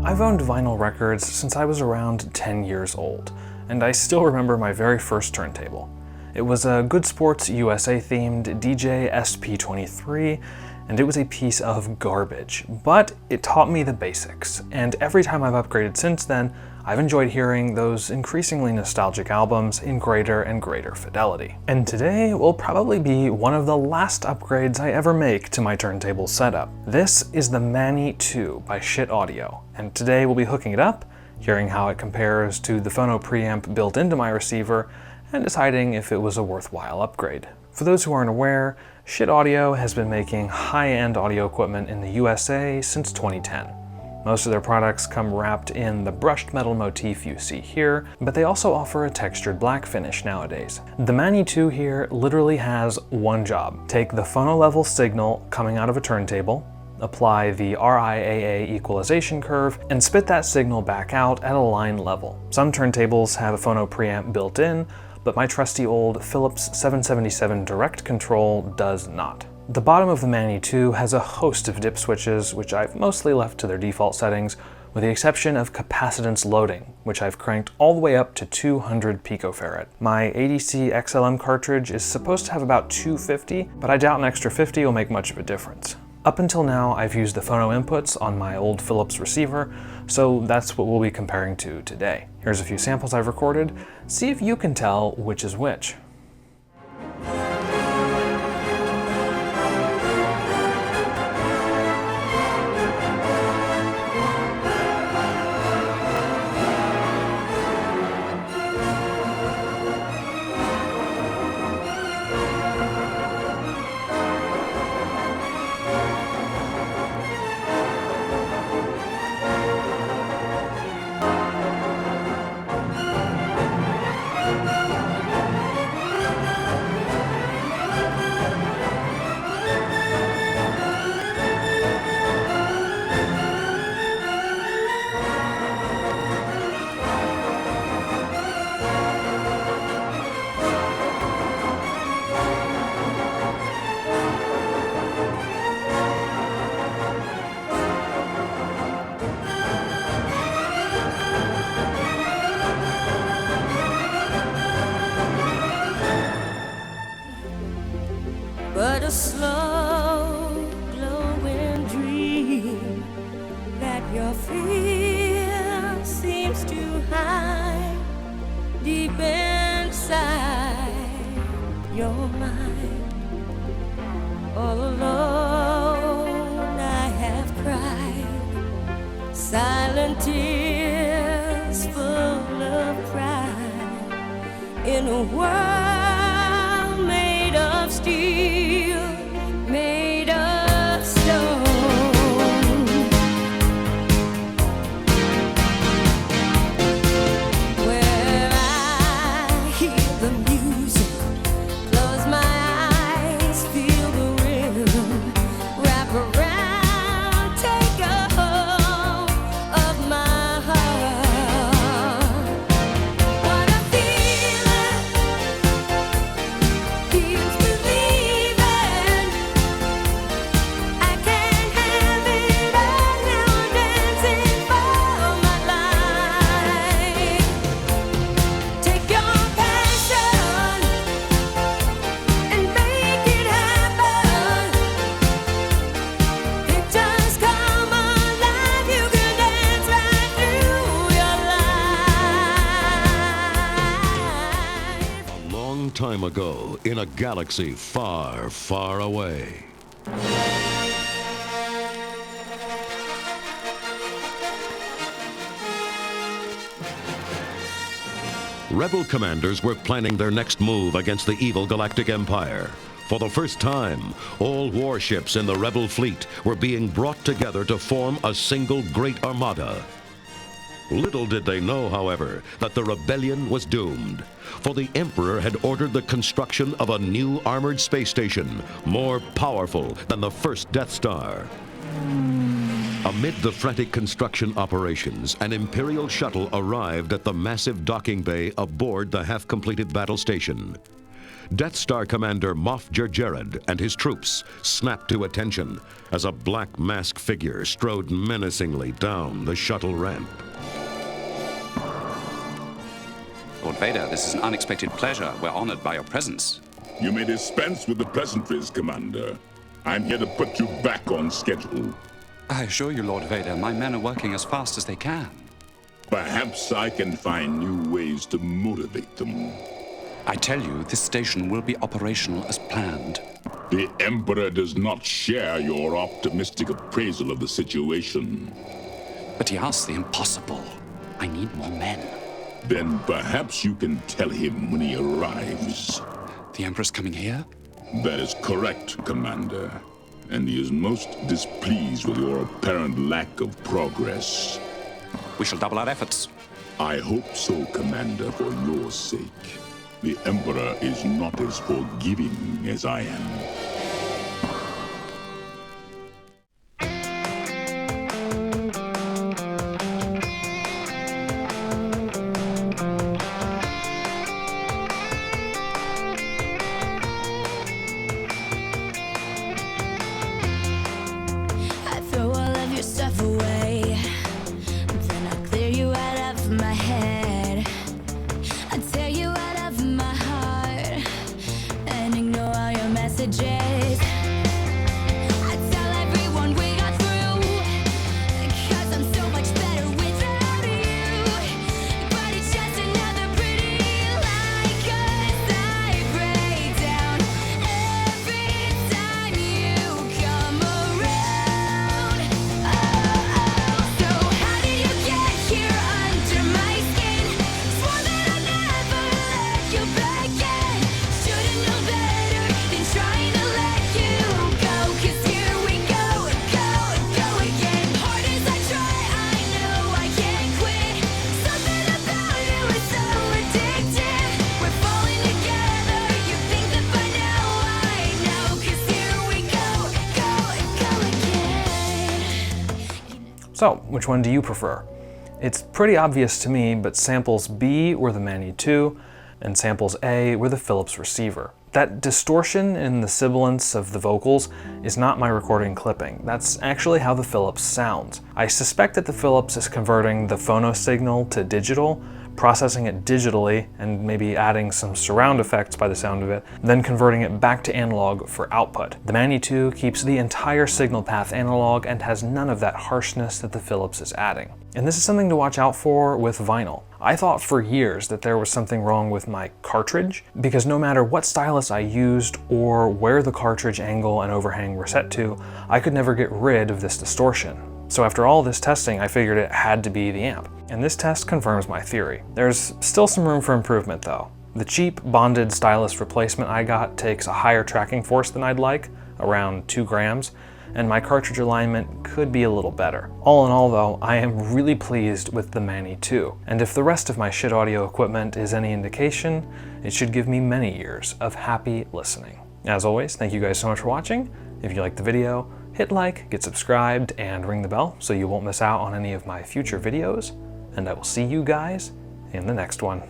I've owned vinyl records since I was around 10 years old, and I still remember my very first turntable. It was a Good Sports USA themed DJ SP23, and it was a piece of garbage, but it taught me the basics, and every time I've upgraded since then, I've enjoyed hearing those increasingly nostalgic albums in greater and greater fidelity. And today will probably be one of the last upgrades I ever make to my turntable setup. This is the Mani 2 by Schiit Audio, and today we'll be hooking it up, hearing how it compares to the phono preamp built into my receiver, and deciding if it was a worthwhile upgrade. For those who aren't aware, Schiit Audio has been making high-end audio equipment in the USA since 2010. Most of their products come wrapped in the brushed metal motif you see here, but they also offer a textured black finish nowadays. The Mani 2 here literally has one job. Take the phono level signal coming out of a turntable, apply the RIAA equalization curve, and spit that signal back out at a line level. Some turntables have a phono preamp built in, but my trusty old Philips 777 Direct Control does not. The bottom of the Mani 2 has a host of dip switches, which I've mostly left to their default settings, with the exception of capacitance loading, which I've cranked all the way up to 200 picofarad. My ADC XLM cartridge is supposed to have about 250, but I doubt an extra 50 will make much of a difference. Up until now, I've used the phono inputs on my old Philips receiver, so that's what we'll be comparing to today. Here's a few samples I've recorded. See if you can tell which is which. But a slow, glowing dream that your fear seems to hide deep inside your mind. All alone I have cried silent tears full of pride in a world made of steel, made of stone. Where I hear the music, close my eyes, feel the rhythm, wrap around, take a hold of my heart. What a feeling, feels believing. I can't have it all now, I'm dancing for my life. Take your passion and make it happen. Pictures come alive, you can dance right through your life. A long time ago, in a galaxy far, far away. Rebel commanders were planning their next move against the evil Galactic Empire. For the first time, all warships in the Rebel fleet were being brought together to form a single great armada. Little did they know, however, that the rebellion was doomed, for the Emperor had ordered the construction of a new armored space station, more powerful than the first Death Star. Amid the frantic construction operations, an Imperial shuttle arrived at the massive docking bay aboard the half-completed battle station. Death Star Commander Moff Jerjerrod and his troops snapped to attention as a black mask figure strode menacingly down the shuttle ramp. Lord Vader, this is an unexpected pleasure. We're honored by your presence. You may dispense with the pleasantries, Commander. I'm here to put you back on schedule. I assure you, Lord Vader, my men are working as fast as they can. Perhaps I can find new ways to motivate them. I tell you, this station will be operational as planned. The Emperor does not share your optimistic appraisal of the situation. But he asks the impossible. I need more men. Then perhaps you can tell him when he arrives. The Emperor's coming here? That is correct, Commander. And he is most displeased with your apparent lack of progress. We shall double our efforts. I hope so, Commander, for your sake. The Emperor is not as forgiving as I am. I throw all of your stuff away, then I clear you out of my head. I tear you out of my heart and ignore all your messages. I tell everyone we got through, 'cause I'm so much better without you. But it's just another pretty lie, 'cause I break down every time you come around. So how did you get here under my skin? Swore that I'd never let you back in. Should've known better than trying to let you go. 'Cause here we go again. Hard as I try, I know I can't quit. Something about you is so addictive. We're falling together, you think that by now I know. 'Cause here we go again. So, which one do you prefer? It's pretty obvious to me, but samples B were the Mani 2, and samples A were the Philips receiver. That distortion in the sibilance of the vocals is not my recording clipping. That's actually how the Philips sounds. I suspect that the Philips is converting the phono signal to digital, processing it digitally, and maybe adding some surround effects by the sound of it, then converting it back to analog for output. The Mani 2 keeps the entire signal path analog and has none of that harshness that the Philips is adding. And this is something to watch out for with vinyl. I thought for years that there was something wrong with my cartridge, because no matter what stylus I used or where the cartridge angle and overhang were set to, I could never get rid of this distortion. So after all this testing, I figured it had to be the amp. And this test confirms my theory. There's still some room for improvement though. The cheap bonded stylus replacement I got takes a higher tracking force than I'd like, around 2 grams, and my cartridge alignment could be a little better. All in all though, I am really pleased with the Mani 2, and if the rest of my Schiit audio equipment is any indication, it should give me many years of happy listening. As always, thank you guys so much for watching. If you liked the video, hit like, get subscribed, and ring the bell so you won't miss out on any of my future videos, and I will see you guys in the next one.